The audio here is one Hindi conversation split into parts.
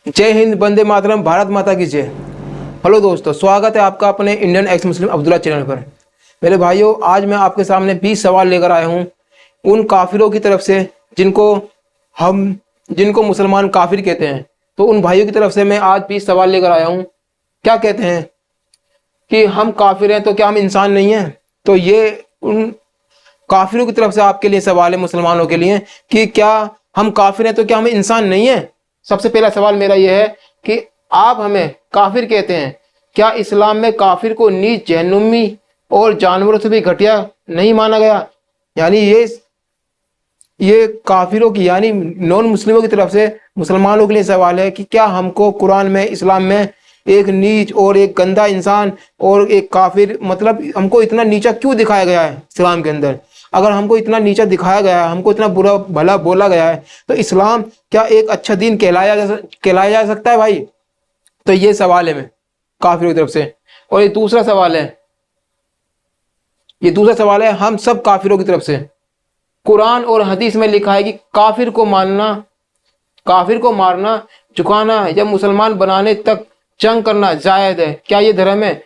जय हिंद, वंदे मातरम, भारत माता की जय। हेलो दोस्तों, स्वागत है आपका अपने इंडियन एक्स मुस्लिम अब्दुल्ला चैनल पर। मेरे भाइयों, आज मैं आपके सामने 20 सवाल लेकर आया हूँ उन काफिरों की तरफ से जिनको मुसलमान काफिर कहते हैं। तो उन भाइयों की तरफ से मैं आज 20 सवाल लेकर आया हूँ। क्या कहते हैं कि हम काफिर हैं तो क्या हम इंसान नहीं हैं? तो ये उन काफिरों की तरफ से आपके लिए सवाल है, मुसलमानों के लिए, कि क्या हम काफिर हैं तो क्या हम इंसान नहीं हैं? सबसे पहला सवाल मेरा यह है कि आप हमें काफिर कहते हैं, क्या इस्लाम में काफिर को नीच, जहन्नुमी और जानवरों से भी घटिया नहीं माना गया? यानी ये काफिरों की यानी नॉन मुस्लिमों की तरफ से मुसलमानों के लिए सवाल है कि क्या हमको कुरान में, इस्लाम में एक नीच और एक गंदा इंसान और एक काफिर, मतलब हमको इतना नीचा क्यों दिखाया गया है इस्लाम के अंदर? अगर हमको इतना नीचा दिखाया गया है, हमको इतना बुरा भला बोला गया है, तो इस्लाम क्या एक अच्छा दीन कहलाया जा सकता है भाई? तो ये सवाल है मैं काफिरों की तरफ से। और ये दूसरा सवाल है हम सब काफिरों की तरफ से। कुरान और हदीस में लिखा है कि काफिर को मारना, झुकाना या मुसलमान बनाने तक जंग करना जायज है। क्या ये धर्म है?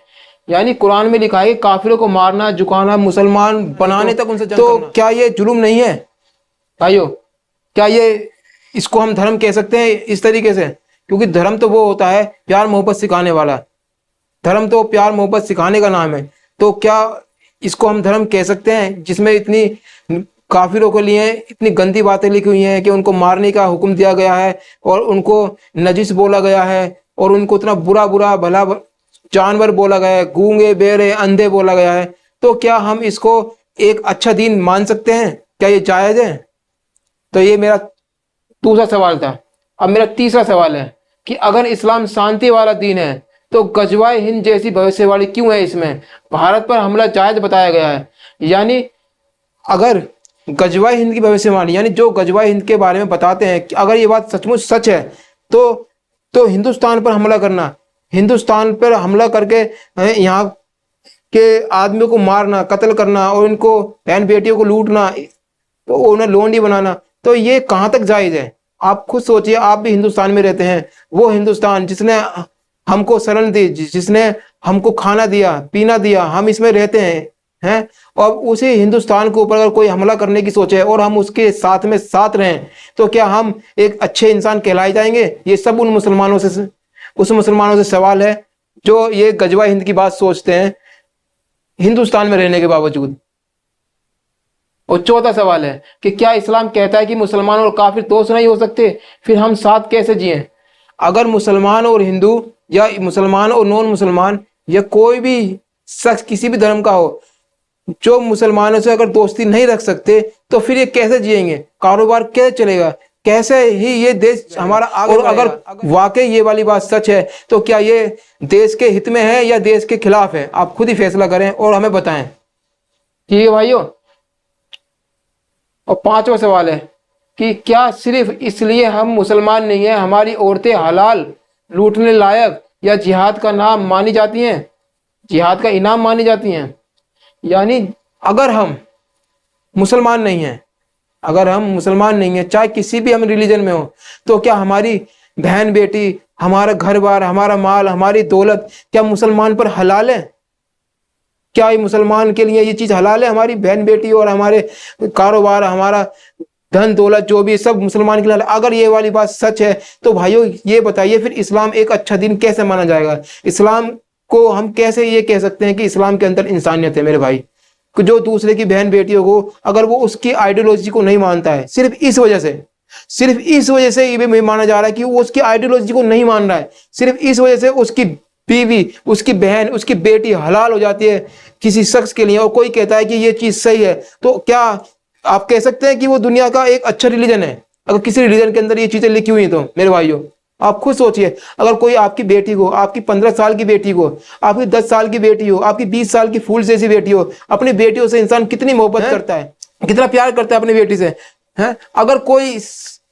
यानी कुरान में लिखा है कि काफिरों को मारना, झुकाना, मुसलमान बनाने तक उनसे जंग करना। क्या ये जुल्म नहीं है भाइयों? क्या ये इसको हम धर्म कह सकते हैं इस तरीके से? क्योंकि धर्म तो वो होता है प्यार मोहब्बत सिखाने वाला। धर्म तो प्यार मोहब्बत सिखाने का नाम है। तो क्या इसको हम धर्म कह सकते हैं जिसमें इतनी काफिरों के लिए इतनी गंदी बातें लिखी हुई हैं कि उनको मारने का हुक्म दिया गया है और उनको नजिस बोला गया है और उनको इतना बुरा भला जानवर बोला गया है, गूंगे, बेरे, अंधे बोला गया है? तो क्या हम इसको एक अच्छा दीन मान सकते हैं? क्या ये जायज है? तो ये मेरा दूसरा सवाल था। अब मेरा तीसरा सवाल है कि अगर इस्लाम शांति वाला दीन है तो गजवाए हिंद जैसी भविष्यवाणी क्यों है? इसमें भारत पर हमला जायज बताया गया है। यानी अगर गजवाए हिंद की भविष्यवाणी, यानी जो गजवाए हिंद के बारे में बताते हैं कि अगर ये बात सचमुच सच है तो हिंदुस्तान पर हमला करना, हिंदुस्तान पर हमला करके यहाँ के आदमियों को मारना, कत्ल करना और इनको बहन बेटियों को लूटना, तो उन्हें लोंडी बनाना, तो ये कहाँ तक जायज है? आप खुद सोचिए, आप भी हिंदुस्तान में रहते हैं। वो हिंदुस्तान जिसने हमको शरण दी, जिसने हमको खाना दिया, पीना दिया, हम इसमें रहते हैं। और उसी हिंदुस्तान के ऊपर अगर कोई हमला करने की सोचे और हम उसके साथ में साथ रहें, तो क्या हम एक अच्छे इंसान कहलाए जाएंगे? ये सब उस मुसलमानों से सवाल है जो ये गजवा हिंद की बात सोचते हैं हिंदुस्तान में रहने के बावजूद। और चौथा सवाल है कि क्या इस्लाम कहता है कि मुसलमान और काफिर दोस्त नहीं हो सकते? फिर हम साथ कैसे जिएं? अगर मुसलमान और हिंदू या मुसलमान और नॉन मुसलमान या कोई भी शख्स किसी भी धर्म का हो, जो मुसलमानों से अगर दोस्ती नहीं रख सकते, तो फिर ये कैसे जिएंगे? कारोबार कैसे चलेगा? कैसे ही ये देश हमारा आगे? और अगर वाकई ये वाली बात सच है तो क्या ये देश के हित में है या देश के खिलाफ है? आप खुद ही फैसला करें और हमें बताएं। ठीक है भाइयों। और पांचवा सवाल है कि क्या सिर्फ इसलिए हम मुसलमान नहीं हैं, हमारी औरतें हलाल, लूटने लायक या जिहाद का नाम मानी जाती हैं, जिहाद का इनाम मानी जाती हैं? यानी अगर हम मुसलमान नहीं हैं, चाहे किसी भी हम रिलीजन में हो, तो क्या हमारी बहन बेटी, हमारा घर बार, हमारा माल, हमारी दौलत क्या मुसलमान पर हलाल है? क्या ये मुसलमान के लिए ये चीज हलाल है? हमारी बहन बेटी और हमारे कारोबार, हमारा धन दौलत जो भी सब मुसलमान के लिए? अगर ये वाली बात सच है तो भाइयों ये बताइए, फिर इस्लाम एक अच्छा दिन कैसे माना जाएगा? इस्लाम को हम कैसे ये कह सकते हैं कि इस्लाम के अंदर इंसानियत है? मेरे भाई, जो दूसरे की बहन बेटियों को, अगर वो उसकी आइडियोलॉजी को नहीं मानता है, सिर्फ इस वजह से ये माना जा रहा है कि वो उसकी आइडियोलॉजी को नहीं मान रहा है, सिर्फ इस वजह से उसकी बीवी, उसकी बहन, उसकी बेटी हलाल हो जाती है किसी शख्स के लिए, और कोई कहता है कि ये चीज सही है, तो क्या आप कह सकते हैं कि वो दुनिया का एक अच्छा रिलीजन है? अगर किसी रिलीजन के अंदर ये चीजें लिखी हुई तो मेरे भाइयों, आप खुद सोचिए, अगर कोई आपकी बेटी को, आपकी 15 साल की बेटी को, आपकी 10 साल की बेटी हो, आपकी 20 साल की फूल जैसी बेटी हो, अपनी बेटियों से इंसान कितनी मोहब्बत करता है, कितना प्यार करता है अपनी बेटी से, है? अगर कोई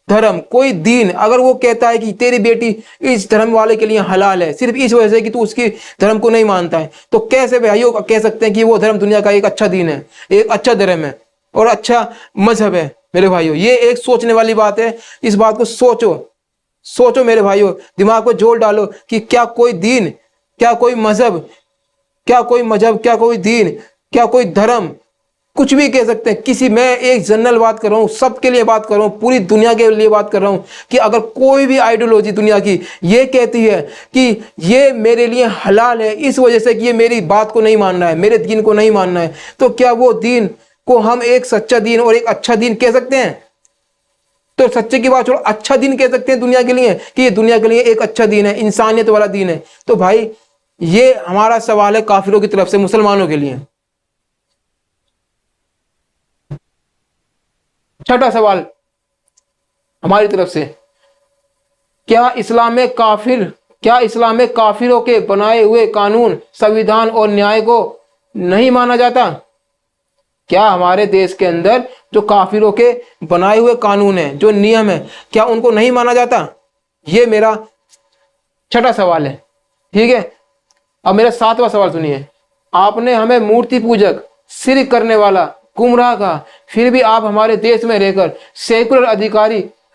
धर्म, कोई दीन अगर वो कहता है कि तेरी बेटी इस धर्म वाले के लिए हलाल है, सिर्फ इस वजह से कि तू उसकी धर्म को नहीं मानता है, तो कैसे भाइयों कह सकते हैं कि वो धर्म दुनिया का एक अच्छा दीन है, एक अच्छा धर्म है और अच्छा मजहब है? मेरे भाइयों, ये एक सोचने वाली बात है। इस बात को सोचो, सोचो मेरे भाइयों, दिमाग को जोर डालो कि क्या कोई दीन, क्या कोई मजहब, क्या कोई मजहब, क्या कोई दीन, क्या कोई धर्म, कुछ भी कह सकते हैं किसी, मैं एक जनरल बात कर रहा हूँ, सबके लिए बात कर रहा हूँ, पूरी दुनिया के लिए बात कर रहा हूँ कि अगर कोई भी आइडियोलॉजी दुनिया की ये कहती है कि ये मेरे लिए हलाल है इस वजह से कि ये मेरी बात को नहीं मानना है, मेरे दीन को नहीं मानना है, तो क्या वो दीन को हम एक सच्चा दीन और एक अच्छा दीन कह सकते हैं? तो सच्चे की बात छोड़ो, अच्छा दीन कह सकते हैं दुनिया के लिए कि ये दुनिया के लिए एक अच्छा दीन है, इंसानियत वाला दीन है? तो भाई ये हमारा सवाल है काफिरों की तरफ से मुसलमानों के लिए। छठा सवाल हमारी तरफ से, क्या इस्लाम में काफिरों के बनाए हुए कानून, संविधान और न्याय को नहीं माना जाता? क्या हमारे देश के अंदर जो काफिरों के बनाए हुए कानून है, जो नियम है, क्या उनको नहीं माना जाता? ये मेरा छठा सवाल है। ठीक है, अब मेरा सातवां सवाल सुनिए। आपने हमें मूर्ति पूजक, शिर्क करने वाला, गुमराह कहा, फिर भी आप हमारे देश में रहकर सेकुलर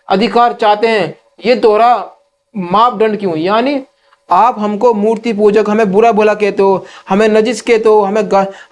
अधिकार चाहते हैं, ये दोहरा मापदंड क्यों? यानी आप हमको मूर्ति पूजक, हमें बुरा भला कहते हो, हमें नजिस कहते हो,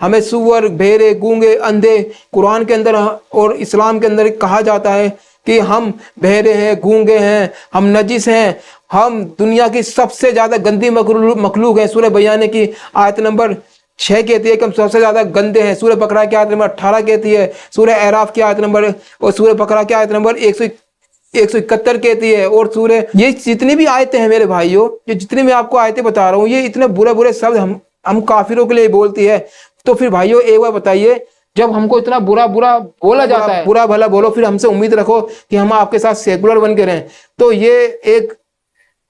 हमें सुअर, भेड़े, गूंगे, अंधे, कुरान के अंदर और इस्लाम के अंदर कहा जाता है कि हम बहरे हैं, गूंगे हैं, हम नजिस हैं, हम दुनिया की सबसे ज्यादा गंदी मखलूक है। सूरह बयाने की आयत नंबर 6 कहती है कि हम सबसे ज्यादा गंदे हैं। सूरह बकरा की आयत नंबर 18 कहती है, सूरह एराफ की आयत नंबर और सूरह बकरा की आयत नंबर 171 कहती है। और सूरह, ये जितनी भी आयतें हैं मेरे भाइयों, ये जितनी मैं आपको आयतें बता रहा हूँ, ये इतने बुरे बुरे शब्द हम काफिरों के लिए बोलती है। तो फिर भाइयों एक बार बताइए, जब हमको इतना बुरा बोला जाता है, बुरा भला बोलो, फिर हमसे उम्मीद रखो कि हम आपके साथ सेकुलर बन के रहें, तो ये एक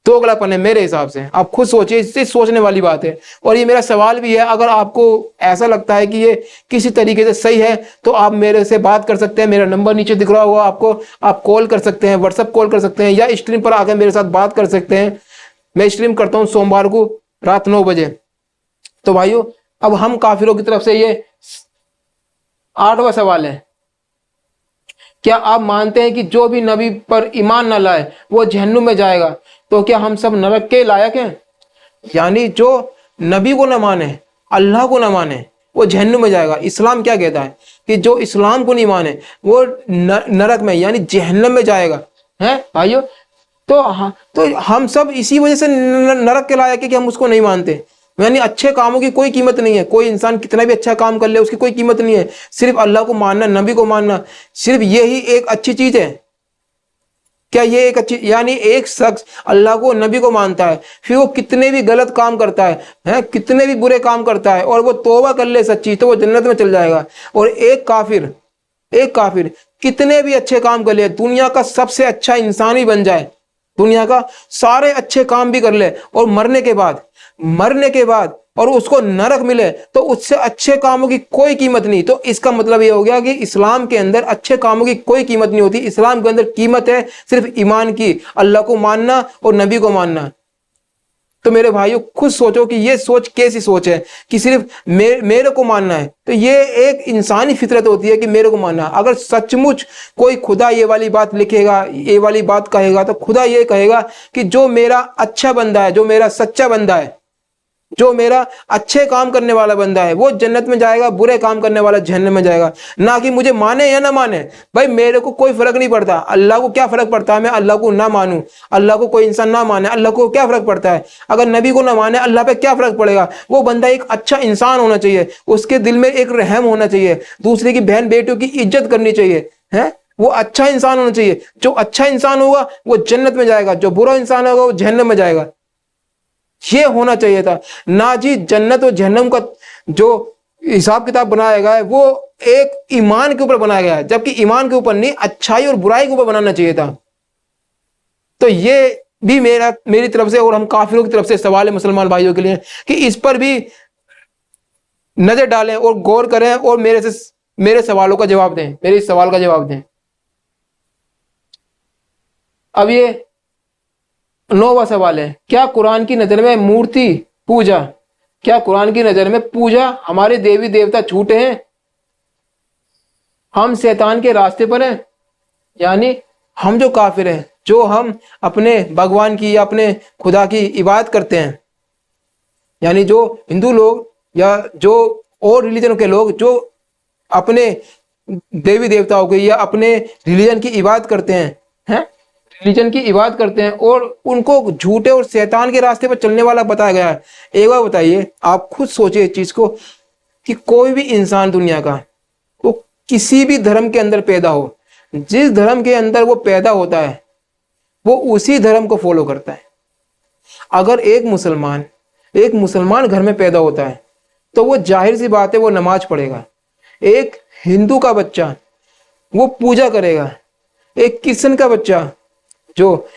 दोगलापन है मेरे हिसाब से। आप खुद सोचिए, इससे सोचने वाली बात है। और ये मेरा सवाल भी है, अगर आपको ऐसा लगता है कि ये किसी तरीके से सही है तो आप मेरे से बात कर सकते हैं। मेरा नंबर नीचे दिख रहा होगा आपको, आप कॉल कर सकते हैं, व्हाट्सएप कॉल कर सकते हैं, या स्ट्रीम पर आकर मेरे साथ बात कर सकते हैं। मैं स्ट्रीम करता हूँ सोमवार को रात 9 बजे। तो भाइयों, अब हम काफिरों की तरफ से ये 8वां सवाल है, क्या आप मानते हैं कि जो भी नबी पर ईमान न लाए वो जहन्नुम में जाएगा? तो क्या हम सब नरक के लायक हैं? यानी जो नबी को न माने, अल्लाह को न माने, वो जहन्नुम में जाएगा। इस्लाम क्या कहता है कि जो इस्लाम को नहीं माने वो नरक में यानी जहन्नम में जाएगा, है भाइयों? तो हम सब इसी वजह से नरक के लायक है कि हम उसको नहीं मानते। यानी अच्छे कामों की कोई कीमत नहीं है, कोई इंसान कितना भी अच्छा काम कर ले उसकी कोई कीमत नहीं है। सिर्फ अल्लाह को मानना, नबी को मानना, सिर्फ यही एक अच्छी चीज है। क्या ये एक अच्छी, यानी एक शख्स अल्लाह को, नबी को मानता है, फिर वो कितने भी गलत काम करता है, कितने भी बुरे काम करता है, और वो तौबा कर ले सच्ची, तो वो जन्नत में चल जाएगा। और एक काफिर कितने भी अच्छे काम कर ले, दुनिया का सबसे अच्छा इंसान ही बन जाए, दुनिया का सारे अच्छे काम भी कर ले, और मरने के बाद और उसको नरक मिले, तो उससे अच्छे कामों की कोई कीमत नहीं। तो इसका मतलब ये हो गया कि इस्लाम के अंदर अच्छे कामों की कोई कीमत नहीं होती। इस्लाम के अंदर कीमत है सिर्फ ईमान की, अल्लाह को मानना और नबी को मानना। तो मेरे भाइयों, खुद सोचो कि ये सोच कैसी सोच है कि सिर्फ मेरे को मानना है। तो ये एक इंसानी फितरत होती है कि मेरे को मानना। अगर सचमुच कोई खुदा ये वाली बात लिखेगा, ये वाली बात कहेगा, तो खुदा ये कहेगा कि जो मेरा अच्छा बंदा है, जो मेरा सच्चा बंदा है, जो मेरा अच्छे काम करने वाला बंदा है, वो जन्नत में जाएगा, बुरे काम करने वाला जहन्नम में जाएगा। ना कि मुझे माने या ना माने, भाई मेरे को कोई फर्क नहीं पड़ता। अल्लाह को क्या फर्क पड़ता है मैं अल्लाह को ना मानूं, अल्लाह को कोई इंसान ना माने, अल्लाह को क्या फर्क पड़ता है? अगर नबी को ना माने, अल्लाह पे क्या फर्क पड़ेगा? वो बंदा एक अच्छा इंसान होना चाहिए, उसके दिल में एक रहम होना चाहिए, दूसरे की बहन बेटियों की इज्जत करनी चाहिए, है वो अच्छा इंसान होना चाहिए। जो अच्छा इंसान होगा वो जन्नत में जाएगा, जो बुरा इंसान होगा वो जहन्नम में जाएगा। ये होना चाहिए था ना जी। जन्नत और जहन्नम का जो हिसाब किताब बनाया गया है वो एक ईमान के ऊपर बनाया गया है, जबकि ईमान के ऊपर नहीं, अच्छाई और बुराई के ऊपर बनाना चाहिए था। तो ये भी मेरी तरफ से और हम काफिरों की तरफ से सवाल है मुसलमान भाइयों के लिए कि इस पर भी नजर डालें और गौर करें और मेरे सवालों का जवाब दें, मेरे इस सवाल का जवाब दें। अब ये 9वां सवाल है, क्या कुरान की नजर में पूजा हमारे देवी देवता झूठे हैं, हम शैतान के रास्ते पर हैं? यानी हम जो काफिर हैं, जो हम अपने भगवान की या अपने खुदा की इबादत करते हैं, यानी जो हिंदू लोग या जो और रिलीजन के लोग जो अपने देवी देवताओं की या अपने रिलीजन की इबादत करते हैं रिलीजन की इबादत करते हैं और उनको झूठे और शैतान के रास्ते पर चलने वाला बताया गया है। एक बार बताइए, आप खुद सोचिए इस चीज को कि कोई भी इंसान दुनिया का वो किसी भी धर्म के अंदर पैदा हो, जिस धर्म के अंदर वो पैदा होता है वो उसी धर्म को फॉलो करता है। अगर एक मुसलमान घर में पैदा होता है तो वो जाहिर सी बात है वो नमाज पढ़ेगा। एक हिंदू का बच्चा वो पूजा करेगा। एक क्रिश्चियन का बच्चा जो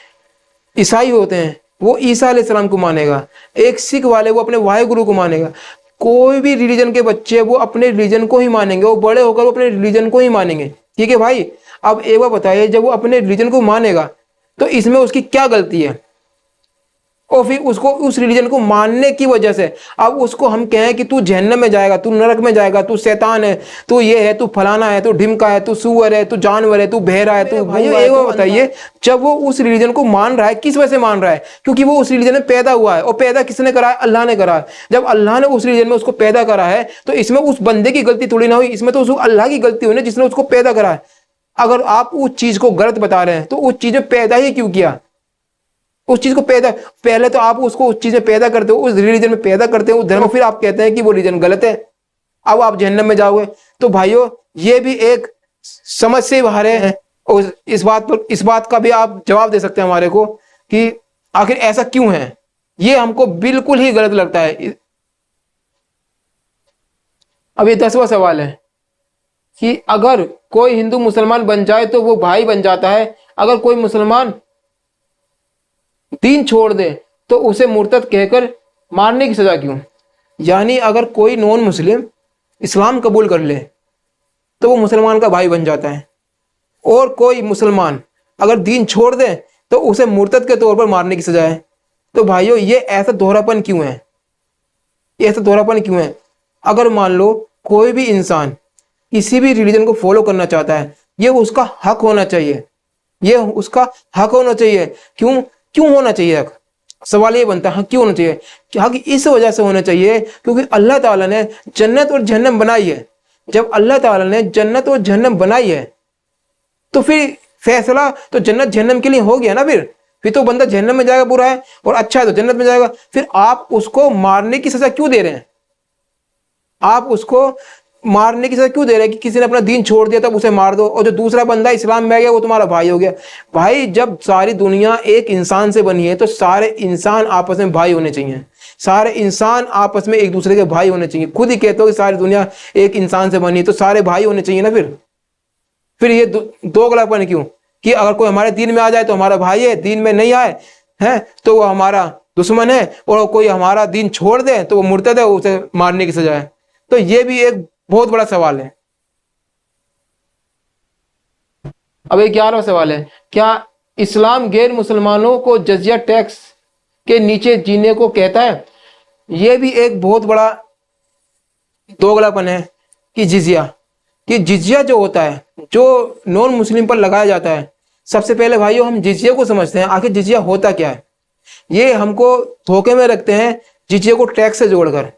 ईसाई होते हैं वो ईसा अलैहिस्सलाम को मानेगा। एक सिख वाले वो अपने वाहिगुरु को मानेगा। कोई भी रिलीजन के बच्चे वो अपने रिलीजन को ही मानेंगे, वो बड़े होकर वो अपने रिलीजन को ही मानेंगे। ठीक है भाई, अब एक बार बताइए, जब वो अपने रिलीजन को मानेगा तो इसमें उसकी क्या गलती है? और फिर उसको उस रिलीजन को मानने की वजह से अब उसको हम कहें कि तू जहन्नम में जाएगा, तू नरक में जाएगा, तू शैतान है, तू ये है, तू फलाना है, तू ढिमका है, तू सूअर है, तू जानवर है, तू बहरा है, तू भाई एक बार बताइए, जब वो उस रिलीजन को मान रहा है किस वजह से मान रहा है? क्योंकि वो उस रिलीजन में पैदा हुआ है। और पैदा किसने करा है? अल्लाह ने करा है। जब अल्लाह ने उस रिलीजन में उसको पैदा करा है तो इसमें उस बंदे की गलती थोड़ी ना हुई, इसमें तो उस अल्लाह की गलती हुई ना जिसने उसको पैदा करा है। अगर आप उस चीज को गलत बता रहे हैं तो उस चीज में पैदा ही क्यों किया? उस चीज को पैदा, पहले तो आप उसको उस चीज में पैदा करते हो, उस रिलीजन में पैदा करते हो, उस धर्म, फिर आप कहते हैं कि वो रिलीजन गलत है, अब आप जहन्नम में जाओगे। तो भाइयों ये भी एक समझ से बाहर है। और इस बात का भी आप जवाब दे सकते हैं हमारे को कि आखिर ऐसा क्यों है? ये हमको बिल्कुल ही गलत लगता है। अब ये 10वां सवाल है कि अगर कोई हिंदू मुसलमान बन जाए तो वो भाई बन जाता है, अगर कोई मुसलमान दीन छोड़ दे तो उसे मुर्तद कहकर मारने की सजा क्यों? यानी अगर कोई नॉन मुस्लिम इस्लाम कबूल कर ले तो वो मुसलमान का भाई बन जाता है, और कोई मुसलमान अगर दीन छोड़ दे तो उसे मुर्तद के तौर पर मारने की सजा है। तो भाइयों ये ऐसा दोहरापन क्यों है? ये ऐसा दोहरापन क्यों है? अगर मान लो कोई भी इंसान किसी भी रिलीजन को फॉलो करना चाहता है, ये उसका हक होना चाहिए, ये उसका हक होना चाहिए। क्यों होना चाहिए हक? सवाल ये बनता है हक क्यों होना चाहिए? हक इस वजह से होना चाहिए क्योंकि अल्लाह ताला ने जन्नत और जहन्नम बनाई है। जब अल्लाह ताला ने जन्नत और जहन्नम बनाई है तो फिर फैसला तो जन्नत जहन्नम के लिए हो गया ना। फिर तो बंदा जहन्नम में जाएगा बुरा है, और अच्छा है तो जन्नत में जाएगा। फिर आप उसको मारने की सजा क्यों दे रहे हैं? आप उसको मारने की सजा क्यों दे रहे हैं कि किसी ने अपना दीन छोड़ दिया तब उसे मार दो, और जो दूसरा बंदा इस्लाम में आ गया वो तुम्हारा भाई हो गया? भाई जब सारी दुनिया एक इंसान से बनी है तो सारे इंसान आपस में भाई होने चाहिए। सारे इंसान आपस में एक दूसरे के भाई होने चाहिए। खुद ही कहते हो कि सारी दुनिया एक इंसान से बनी है तो सारे भाई होने चाहिए ना। फिर ये दोगलापन क्यों कि अगर कोई हमारे दीन में आ जाए तो हमारा भाई है, दीन में नहीं आए है तो वो हमारा दुश्मन है, और कोई हमारा दीन छोड़ दे तो वो मुर्तद है, उसे मारने की सजा है? तो ये भी एक बहुत बड़ा सवाल है। अब 11वां सवाल है, क्या इस्लाम गैर मुसलमानों को जजिया टैक्स के नीचे जीने को कहता है? यह भी एक बहुत बड़ा दोगलापन है कि जिजिया जो होता है जो नॉन मुस्लिम पर लगाया जाता है। सबसे पहले भाइयों हम जिजिया को समझते हैं, आखिर जिजिया होता क्या है? ये हमको धोखे में रखते हैं जिजिया को टैक्स से जोड़कर।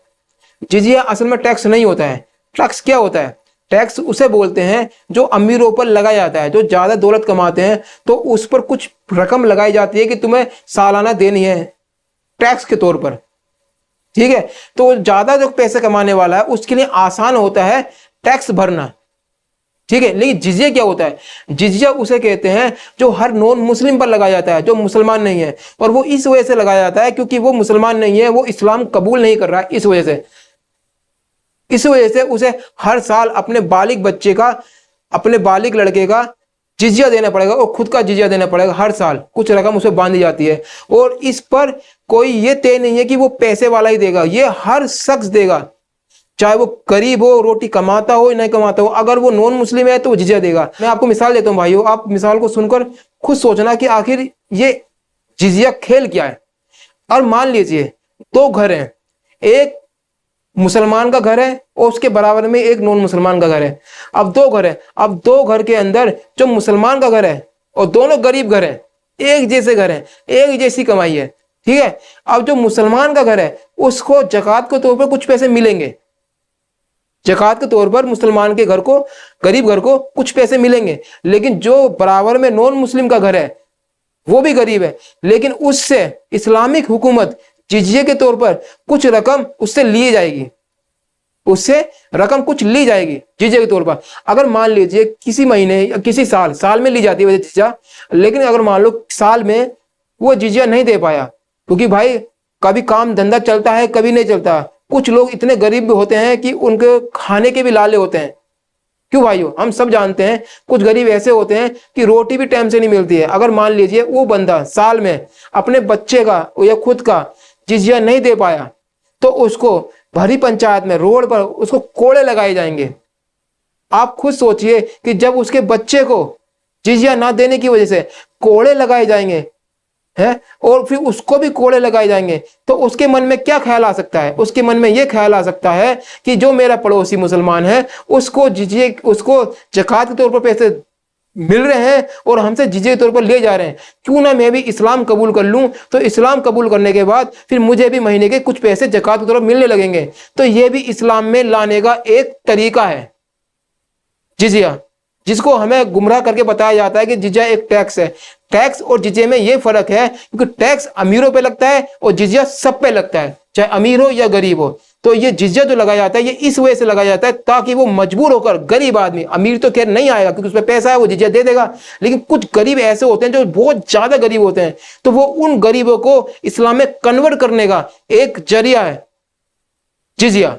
जिजिया असल में टैक्स नहीं होता है। टैक्स क्या होता है? टैक्स उसे बोलते हैं जो अमीरों पर लगाया जाता है। जो ज्यादा दौलत कमाते हैं तो उस पर कुछ रकम लगाई जाती है कि तुम्हें सालाना देनी है टैक्स के तौर पर। ठीक है, तो ज्यादा जो पैसे कमाने वाला है उसके लिए आसान होता है टैक्स भरना। ठीक है, लेकिन जिजिया क्या होता है? जिजिया उसे कहते हैं जो हर नॉन मुस्लिम पर लगाया जाता है जो मुसलमान नहीं है, और वो इस वजह से लगाया जाता है क्योंकि वो मुसलमान नहीं है, वो इस्लाम कबूल नहीं कर रहा है। इस वजह से उसे हर साल अपने बालिग लड़के का जिजिया देना पड़ेगा, और खुद का जिजिया देना पड़ेगा। हर साल कुछ रकम उसे बांधी जाती है, और इस पर कोई ये तय नहीं है कि वो पैसे वाला ही देगा, ये हर शख्स देगा, चाहे वो गरीब हो, रोटी कमाता हो या नहीं कमाता हो। अगर वो नॉन मुस्लिम है तो वो जिजिया देगा। मैं आपको मिसाल देता हूँ भाइयों, आप मिसाल को सुनकर खुद सोचना कि आखिर ये जिजिया खेल क्या है। और मान लीजिए 2 घर हैं, एक मुसलमान का घर है और उसके बराबर में एक नॉन मुसलमान का घर है। अब 2 घर है, अब 2 घर के अंदर जो मुसलमान का घर है और दोनों गरीब घर है, एक जैसे घर हैं, एक जैसी कमाई है, ठीक है। अब जो मुसलमान का घर है उसको जकात के तौर पर कुछ पैसे मिलेंगे, जकात के तौर पर मुसलमान के घर को, गरीब घर को कुछ पैसे मिलेंगे। लेकिन जो बराबर में नॉन मुस्लिम का घर है वो भी गरीब है, लेकिन उससे इस्लामिक हुकूमत जिजिये के तौर पर कुछ रकम उससे ली जाएगी, उससे रकम कुछ ली जाएगी जिजिया के तौर पर। अगर मान लीजिए किसी महीने या किसी साल में ली जाती है जिजिया, लेकिन अगर मान लो साल में वो जिजिया नहीं दे पाया, क्योंकि भाई कभी काम धंधा चलता है कभी नहीं चलता, कुछ लोग इतने गरीब भी होते हैं कि उनके खाने के भी लाले होते हैं। क्यों भाइयों, हम सब जानते हैं कुछ गरीब ऐसे होते हैं कि रोटी भी टाइम से नहीं मिलती है। अगर मान लीजिए वो बंदा साल में अपने बच्चे का या खुद का जिजिया नहीं दे पाया तो उसको भरी पंचायत में रोड पर उसको कोड़े लगाए जाएंगे। आप खुद सोचिए कि जब उसके बच्चे को जिजिया ना देने की वजह से कोड़े लगाए जाएंगे हैं, और फिर उसको भी कोड़े लगाए जाएंगे, तो उसके मन में क्या ख्याल आ सकता है? उसके मन में यह ख्याल आ सकता है कि जो मेरा पड़ोसी मुसलमान है उसको जिजिया, उसको जकात के तौर पर पैसे मिल रहे हैं और हमसे जिजिया के तौर पर ले जा रहे हैं, क्यों ना मैं भी इस्लाम कबूल कर लूं। तो इस्लाम कबूल करने के बाद फिर मुझे भी महीने के कुछ पैसे जकात के तौर पर मिलने लगेंगे। तो यह भी इस्लाम में लाने का एक तरीका है जिजिया, जिसको हमें गुमराह करके बताया जाता है कि जिजिया एक टैक्स है। टैक्स और जिजिया में यह फर्क है क्योंकि टैक्स अमीरों पे लगता है और जिजिया सब पे लगता है, चाहे अमीर हो या गरीब हो। तो ये जिजिया जो लगाया जाता है ये इस वजह से लगाया जाता है ताकि वो मजबूर होकर, गरीब आदमी, अमीर तो खैर नहीं आएगा क्योंकि उसमें पैसा है वो जिजिया दे देगा, लेकिन कुछ गरीब ऐसे होते हैं जो बहुत ज्यादा गरीब होते हैं, तो वो उन गरीबों को इस्लाम में कन्वर्ट करने का एक जरिया है जिजिया।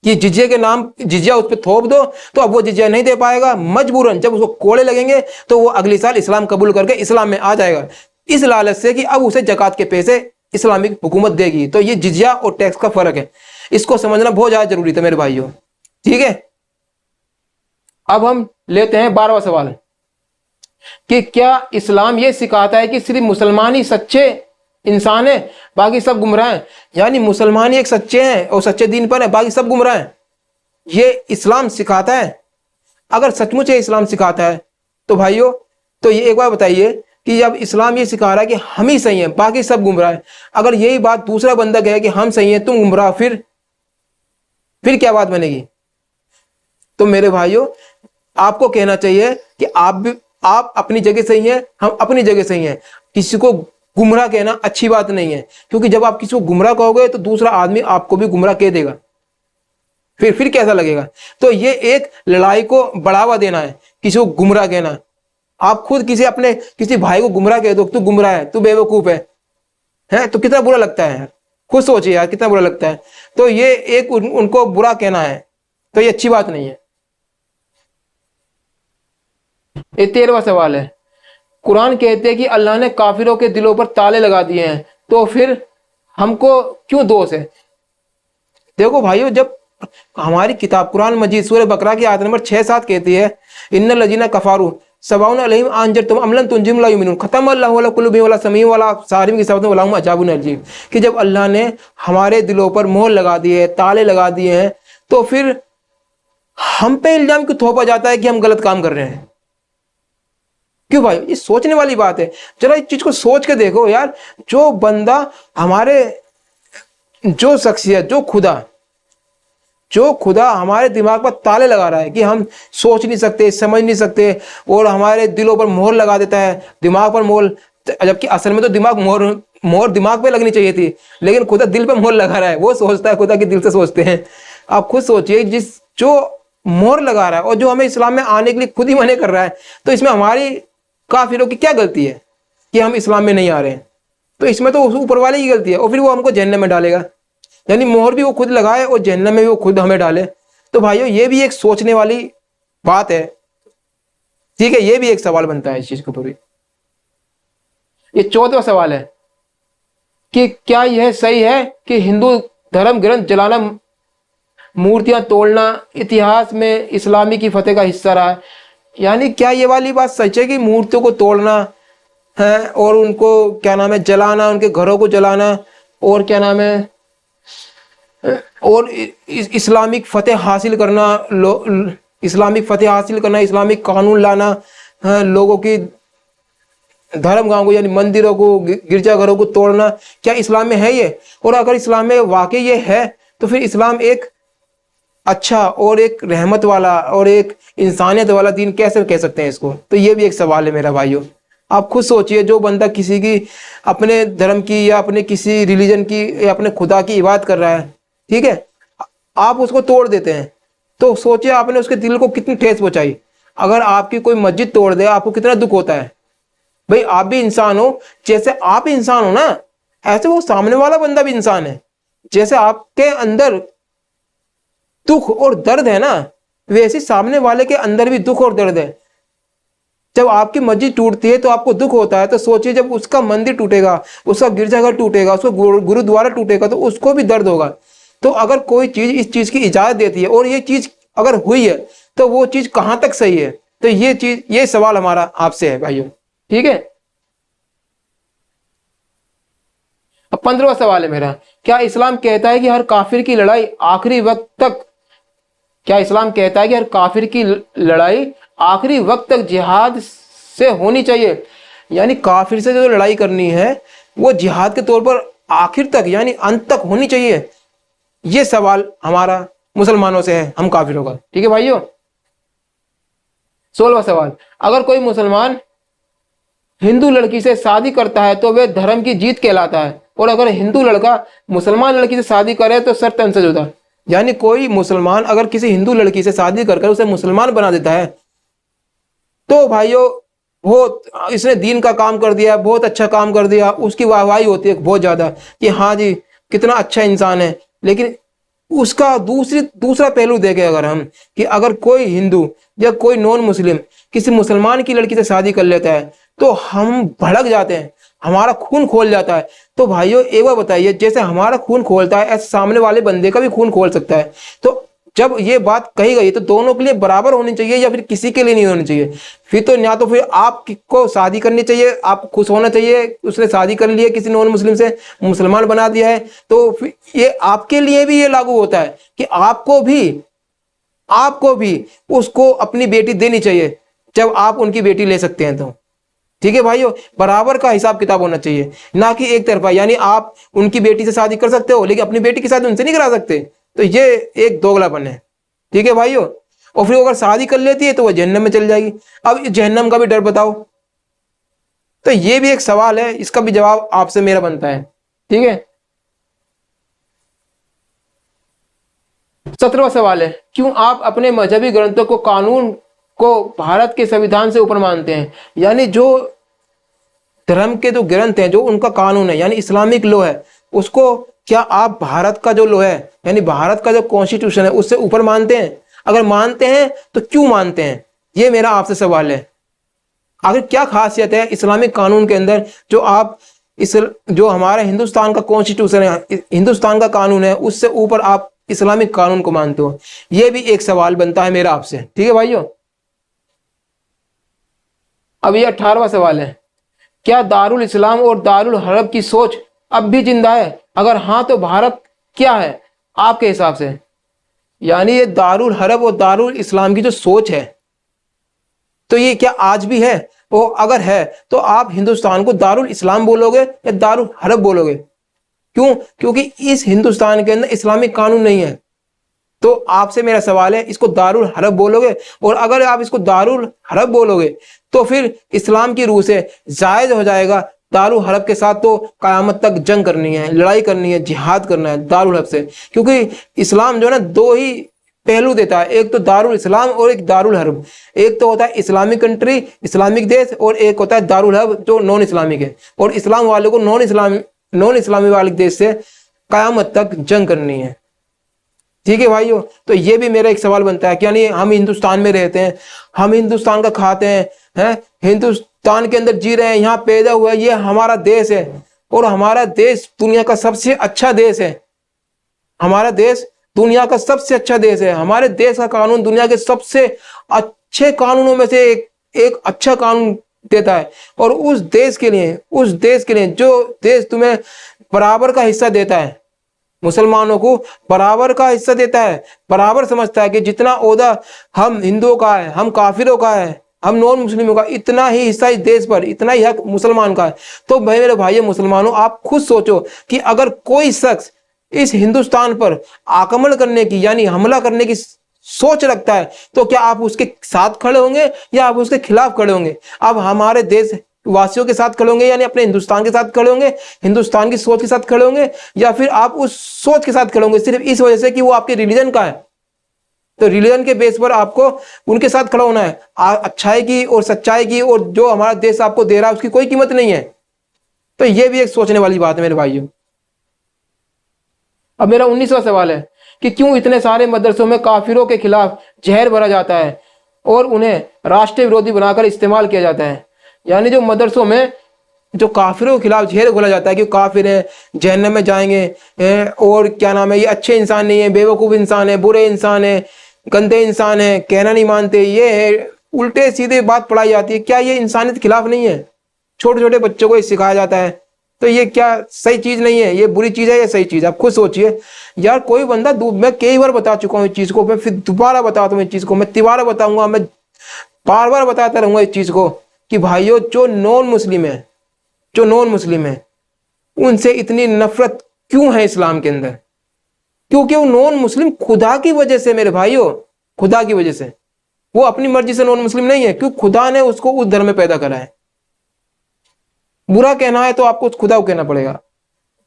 कि जिजिया के नाम जिजिया उस पर थोप दो तो अब वो जिजिया नहीं दे पाएगा, मजबूरन जब उसको कोड़े लगेंगे तो वो अगली साल इस्लाम कबूल करके इस्लाम में आ जाएगा, इस लालच से कि अब उसे जकात के पैसे इस्लामिक हुकूमत देगी। तो ये जिजिया और टैक्स का फर्क है, इसको समझना बहुत ज्यादा जरूरी था मेरे भाइयों, ठीक है। अब हम लेते हैं 12वां सवाल कि क्या इस्लाम ये सिखाता है कि सिर्फ मुसलमान ही सच्चे इंसान है, बाकी सब गुमराह हैं? यानी मुसलमान ही एक सच्चे हैं और सच्चे दीन पर है, बाकी सब गुमराह हैं, ये इस्लाम सिखाता है? अगर सचमुच ये इस्लाम सिखाता है तो भाइयों, तो ये एक बार बताइए कि जब इस्लाम ये सिखा रहा है कि हम ही सही हैं बाकी सब गुमराह हैं, अगर यही बात दूसरा बंदा कहे कि हम सही हैं तुम गुमराह, फिर क्या बात बनेगी? तो मेरे भाइयों आपको कहना चाहिए कि आप अपनी जगह सही हैं, हम अपनी जगह सही हैं। किसी को गुमराह कहना अच्छी बात नहीं है, क्योंकि जब आप किसी को गुमराह कहोगे तो दूसरा आदमी आपको भी गुमराह कह देगा, फिर कैसा लगेगा? तो ये एक लड़ाई को बढ़ावा देना है, किसी को गुमराह कहना। आप खुद किसी भाई को गुमराह कह दो, तू गुमराह है, तू बेवकूफ है तो कितना बुरा लगता है यार, खुद सोचिए यार कितना बुरा लगता है। तो ये एक उनको बुरा कहना है, तो ये अच्छी बात नहीं है। ये 13वां सवाल है, कुरान कहते हैं कि अल्लाह ने काफिरों के दिलों पर ताले लगा दिए हैं, तो फिर हमको क्यों दोष है? देखो भाइयों, जब हमारी किताब कुरान मजीद सूरह बकरा की आयत नंबर 6-7 कहती है इन्नल लजीना कफारू सवाउन अलैहिम अंजरतुम अम लम तुनजिम ला युमिनून खतम अल्लाहु अला कुलूबिहिम वला समीइहिम वला अबसारिहिम गिशावतुन वलहुम अजाबुन अलीम, कि जब अल्लाह ने हमारे दिलों पर मोहर लगा दी है, ताले लगा दिए हैं, तो फिर हम पे इल्जाम क्यों थोपा जाता है कि हम गलत काम कर रहे हैं? क्यों भाई? ये सोचने वाली बात है, जरा इस चीज को सोच के देखो यार। जो बंदा जो शख्सियत, जो खुदा हमारे दिमाग पर ताले लगा रहा है कि हम सोच नहीं सकते, समझ नहीं सकते, और हमारे दिलों पर मोहर लगा देता है, दिमाग पर मोहर, जबकि असल में तो मोहर दिमाग पे लगनी चाहिए थी, लेकिन खुदा दिल पे मोहर लगा रहा है। वो सोचता है खुदा के दिल से सोचते हैं। आप खुद सोचिए, जो मोहर लगा रहा है और जो हमें इस्लाम में आने के लिए खुद ही मना कर रहा है, तो इसमें हमारी काफिरों की क्या गलती है कि हम इस्लाम में नहीं आ रहे हैं? तो इसमें तो ऊपर वाले की गलती है, और फिर वो हमको जहन्नम में डालेगा। यानी मोहर भी वो खुद लगाए और जहन्नम में भी वो खुद हमें डाले। तो भाइयों ये भी एक सोचने वाली बात है, ठीक है, ये भी एक सवाल बनता है इस चीज के ऊपर। ये 14वां सवाल है कि क्या यह सही है कि हिंदू धर्म ग्रंथ जलाना, मूर्तियां तोड़ना इतिहास में इस्लामी की फतेह का हिस्सा रहा है? यानी क्या ये वाली बात सच है कि मूर्तियों को तोड़ना है और उनको क्या नाम है जलाना, उनके घरों को जलाना, और क्या नाम है, और इस्लामिक फतेह हासिल करना, इस्लामिक कानून लाना, लोगों की धर्मगाहों को यानी मंदिरों को, गिरजाघरों को तोड़ना, क्या इस्लाम में है ये? और अगर इस्लाम में वाकई ये है तो फिर इस्लाम एक अच्छा और एक रहमत वाला और एक इंसानियत वाला दीन कैसे कह सकते हैं इसको? तो ये भी एक सवाल है मेरा भाइयों। आप खुद सोचिए, जो बंदा किसी की अपने धर्म की या अपने किसी रिलीजन की या अपने खुदा की इबादत कर रहा है, ठीक है, आप उसको तोड़ देते हैं, तो सोचिए आपने उसके दिल को कितनी ठेस पहुंचाई। अगर आपकी कोई मस्जिद तोड़ दे, आपको कितना दुख होता है। भाई आप भी इंसान हो, जैसे आप इंसान हो ना, ऐसे वो सामने वाला बंदा भी इंसान है। जैसे आपके अंदर दुख और दर्द है ना, वैसे सामने वाले के अंदर भी दुख और दर्द है। जब आपकी मस्जिद टूटती है तो आपको दुख होता है, तो सोचिए जब उसका मंदिर टूटेगा, उसका गिरजाघर टूटेगा, उसका गुरुद्वारा टूटेगा, तो उसको भी दर्द होगा। तो अगर कोई चीज इस चीज की इजाजत देती है और ये चीज अगर हुई है तो वो चीज कहां तक सही है? तो ये सवाल हमारा आपसे है भाइयों, ठीक है। अब 15वां सवाल है मेरा, क्या इस्लाम कहता है कि हर काफिर की लड़ाई आखिरी वक्त तक, क्या इस्लाम कहता है कि हर काफिर की लड़ाई आखिरी वक्त तक जिहाद से होनी चाहिए? यानी काफिर से जो लड़ाई करनी है वो जिहाद के तौर पर आखिर तक यानी अंत तक होनी चाहिए? ये सवाल हमारा मुसलमानों से है, हम काफिरों का, ठीक है भाइयों। 16वां सवाल, अगर कोई मुसलमान हिंदू लड़की से शादी करता है तो वह धर्म की जीत कहलाता है, और अगर हिंदू लड़का मुसलमान लड़की से शादी करे तो शर्त अंशजुदा। यानी कोई मुसलमान अगर किसी हिंदू लड़की से शादी कर उसे मुसलमान बना देता है तो भाइयों वो इसने दीन का काम कर दिया, बहुत अच्छा काम कर दिया, उसकी वाहवाही होती है बहुत ज्यादा कि हाँ जी कितना अच्छा इंसान है। लेकिन उसका दूसरा पहलू देखें अगर हम, कि अगर कोई हिंदू या कोई नॉन मुस्लिम किसी मुसलमान की लड़की से शादी कर लेता है तो हम भड़क जाते हैं, हमारा खून खोल जाता है। तो भाइयों एक बार बताइए, जैसे हमारा खून खोलता है ऐसे सामने वाले बंदे का भी खून खोल सकता है। तो जब ये बात कही गई तो दोनों के लिए बराबर होनी चाहिए या फिर किसी के लिए नहीं होनी चाहिए? फिर तो या तो फिर आपको शादी करनी चाहिए, आप खुश होना चाहिए, उसने शादी कर ली है किसी नॉन मुस्लिम से, मुसलमान बना दिया है, तो फिर ये आपके लिए भी ये लागू होता है कि आपको भी उसको अपनी बेटी देनी चाहिए जब आप उनकी बेटी ले सकते हैं तो, ठीक है भाइयों। बराबर का हिसाब किताब होना चाहिए, ना कि एक तरफा। यानी आप उनकी बेटी से शादी कर सकते हो लेकिन अपनी बेटी की शादी उनसे नहीं करा सकते, तो ये एक दोगलापन है, ठीक है भाइयों। और फिर अगर शादी कर लेती है तो वह जहन्नम में चल जाएगी। अब इस जहन्नम का भी डर बताओ। तो ये भी एक सवाल है, इसका भी जवाब आपसे मेरा बनता है, ठीक है। 17वां सवाल है, क्यों आप अपने मजहबी ग्रंथों को कानून को भारत के संविधान से ऊपर मानते हैं? यानी जो धर्म के जो ग्रंथ हैं, जो उनका कानून है यानी इस्लामिक लॉ है, उसको क्या आप भारत का जो लॉ है यानी भारत का जो कॉन्स्टिट्यूशन है उससे ऊपर मानते हैं? अगर मानते हैं तो क्यों मानते हैं? ये मेरा आपसे सवाल है। आखिर क्या खासियत है इस्लामिक कानून के अंदर जो हमारा हिंदुस्तान का कॉन्स्टिट्यूशन है, हिंदुस्तान का कानून है, उससे ऊपर आप इस्लामिक कानून को मानते हो? यह भी एक सवाल बनता है मेरा आपसे, ठीक है भाइयों। अब ये 18वां सवाल है, क्या दारुल इस्लाम और दारुल हरब की सोच अब भी जिंदा है? अगर हाँ तो भारत क्या है आपके हिसाब से? यानी ये दारुल हरब और दारुल इस्लाम की जो सोच है तो ये क्या आज भी है? और अगर है तो आप हिंदुस्तान को दारुल इस्लाम बोलोगे या दारुल हरब बोलोगे? क्यों? क्योंकि इस हिंदुस्तान के अंदर इस्लामिक कानून नहीं है। तो आपसे मेरा सवाल है, इसको दारुल हरब बोलोगे? और अगर आप इसको दारुल हरब बोलोगे तो फिर इस्लाम की रूह से जायज हो जाएगा दारुल हरब के साथ तो कयामत तक जंग करनी है, लड़ाई करनी है, जिहाद करना है दारुल हरब से। क्योंकि इस्लाम जो है ना दो ही पहलू देता है, एक तो दारुल इस्लाम और एक दारुल हरब। एक तो होता है इस्लामिक कंट्री, इस्लामिक देश, और एक होता है दारुल हरब जो नॉन इस्लामिक है। और इस्लाम वालों को नॉन इस्लामी वाले देश से कयामत तक जंग करनी है, ठीक है भाइयों। तो ये भी मेरा एक सवाल बनता है कि यानी हम हिंदुस्तान में रहते हैं, हम हिंदुस्तान का खाते हैं, हिंदुस्तान के अंदर जी रहे हैं, यहाँ पैदा हुआ, ये हमारा देश है और हमारा देश दुनिया का सबसे अच्छा देश है। हमारा देश दुनिया का सबसे अच्छा देश है। हमारे देश का कानून दुनिया के सबसे अच्छे कानूनों में से एक अच्छा कानून देता है। और उस देश के लिए जो देश तुम्हें बराबर का हिस्सा देता है, मुसलमानों को बराबर का हिस्सा देता है, बराबर समझता है कि जितना ओहदा हम हिंदुओं का है, हम काफिरों का है, हम नॉन मुस्लिमों का इतना ही हिस्सा इस देश पर, इतना ही हक मुसलमान का है। तो भाई मेरे भाई मुसलमानों, आप खुद सोचो कि अगर कोई शख्स इस हिंदुस्तान पर आक्रमण करने की यानी हमला करने की सोच रखता है, तो क्या आप उसके साथ खड़े होंगे या आप उसके खिलाफ खड़े होंगे? आप हमारे देश वासियों के साथ खड़े होंगे यानी अपने हिंदुस्तान के साथ खड़े होंगे, हिंदुस्तान की सोच के साथ खड़े होंगे, या फिर आप उस सोच के साथ खड़े होंगे सिर्फ इस वजह से कि वो आपके रिलीजन का है? तो रिलीजन के बेस पर आपको उनके साथ खड़ा होना है। अच्छाई की और सच्चाई की और जो हमारा देश आपको दे रहा है उसकी कोई कीमत नहीं है। तो ये भी एक सोचने वाली बात है मेरे भाइयों। अब मेरा 19वां सवाल है कि क्यों इतने सारे मदरसों में काफिरों के खिलाफ जहर भरा जाता है और उन्हें राष्ट्र विरोधी बनाकर इस्तेमाल किया जाता है? यानी जो मदरसों में जो काफिरों के खिलाफ जहर घोला जाता है कि काफिर है, जहन्नम में जाएंगे, और क्या नाम है, ये अच्छे इंसान नहीं है, बेवकूफ़ इंसान है, बुरे इंसान है, गंदे इंसान है, कहना नहीं मानते, ये है, उल्टे सीधे बात पढ़ाई जाती है। क्या ये इंसानियत के खिलाफ नहीं है? छोटे छोटे बच्चों को ये सिखाया जाता है। तो ये क्या सही चीज़ नहीं है? ये बुरी चीज़ है या सही चीज़? आप खुद सोचिए यार। कोई बंदा, मैं कई बार बता चुका हूँ इस चीज़ को, मैं फिर दोबारा बताता हूँ इस चीज़ को, मैं तिबारा बताऊंगा, मैं बार बार बताता रहूंगा इस चीज़ को कि भाइयों जो नॉन मुस्लिम है, जो नॉन मुस्लिम है, उनसे इतनी नफरत क्यों है इस्लाम के अंदर? क्योंकि वो नॉन मुस्लिम खुदा की वजह से मेरे भाइयों, खुदा की वजह से, वो अपनी मर्जी से नॉन मुस्लिम नहीं है, क्योंकि खुदा ने उसको उस धर्म में पैदा करा है। बुरा कहना है तो आपको उस खुदा को कहना पड़ेगा।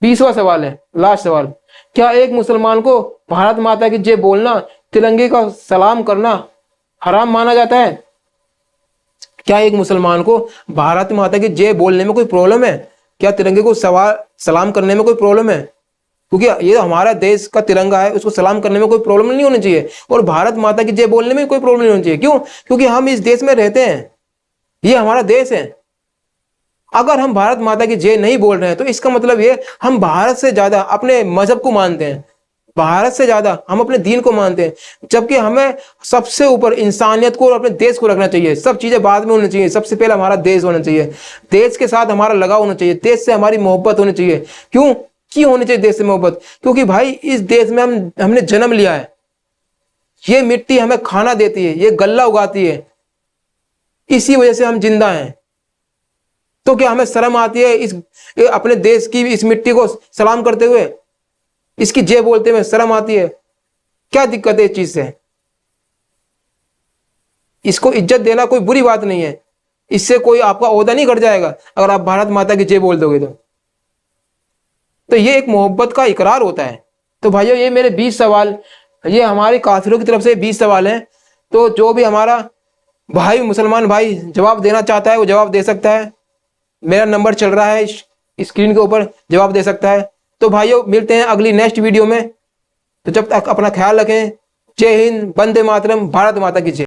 20वां सवाल है, लास्ट सवाल, क्या एक मुसलमान को भारत माता की जय बोलना, तिरंगे का सलाम करना हराम माना जाता है? क्या एक मुसलमान को भारत माता की जय बोलने में कोई प्रॉब्लम है? क्या तिरंगे को सलाम करने में कोई प्रॉब्लम है? क्योंकि ये हमारा देश का तिरंगा है, उसको सलाम करने में कोई प्रॉब्लम नहीं होनी चाहिए, और भारत माता की जय बोलने में कोई प्रॉब्लम नहीं होनी चाहिए। क्यों? क्योंकि हम इस देश में रहते हैं, ये हमारा देश है। अगर हम भारत माता की जय नहीं बोल रहे हैं तो इसका मतलब ये हम भारत से ज्यादा अपने मजहब को मानते हैं, भारत से ज्यादा हम अपने दीन को मानते हैं, जबकि हमें सबसे ऊपर इंसानियत को और अपने देश को रखना चाहिए। सब चीजें बाद में होनी चाहिए, सबसे पहले हमारा देश होना चाहिए, देश के साथ हमारा लगाव होना चाहिए, देश से हमारी मोहब्बत होनी चाहिए। क्यों होनी चाहिए देश से मोहब्बत? क्योंकि भाई इस देश में हमने जन्म लिया है, ये मिट्टी हमें खाना देती है, ये गल्ला उगाती है, इसी वजह से हम जिंदा हैं। तो क्या हमें शर्म आती है इस अपने देश की इस मिट्टी को सलाम करते हुए, इसकी जय बोलते हुए शर्म आती है? क्या दिक्कत है इस चीज से? इसको इज्जत देना कोई बुरी बात नहीं है, इससे कोई आपका ओहदा नहीं घट जाएगा अगर आप भारत माता की जय बोल दोगे तो ये एक मोहब्बत का इकरार होता है। तो भाइयों ये मेरे 20 सवाल, ये हमारे काफिरों की तरफ से 20 सवाल हैं। तो जो भी हमारा भाई मुसलमान भाई जवाब देना चाहता है वो जवाब दे सकता है, मेरा नंबर चल रहा है स्क्रीन के ऊपर, जवाब दे सकता है। तो भाइयों मिलते हैं अगली नेक्स्ट वीडियो में, तो जब तक अपना ख्याल रखें। जय हिंद, वंदे मातरम, भारत माता की जय।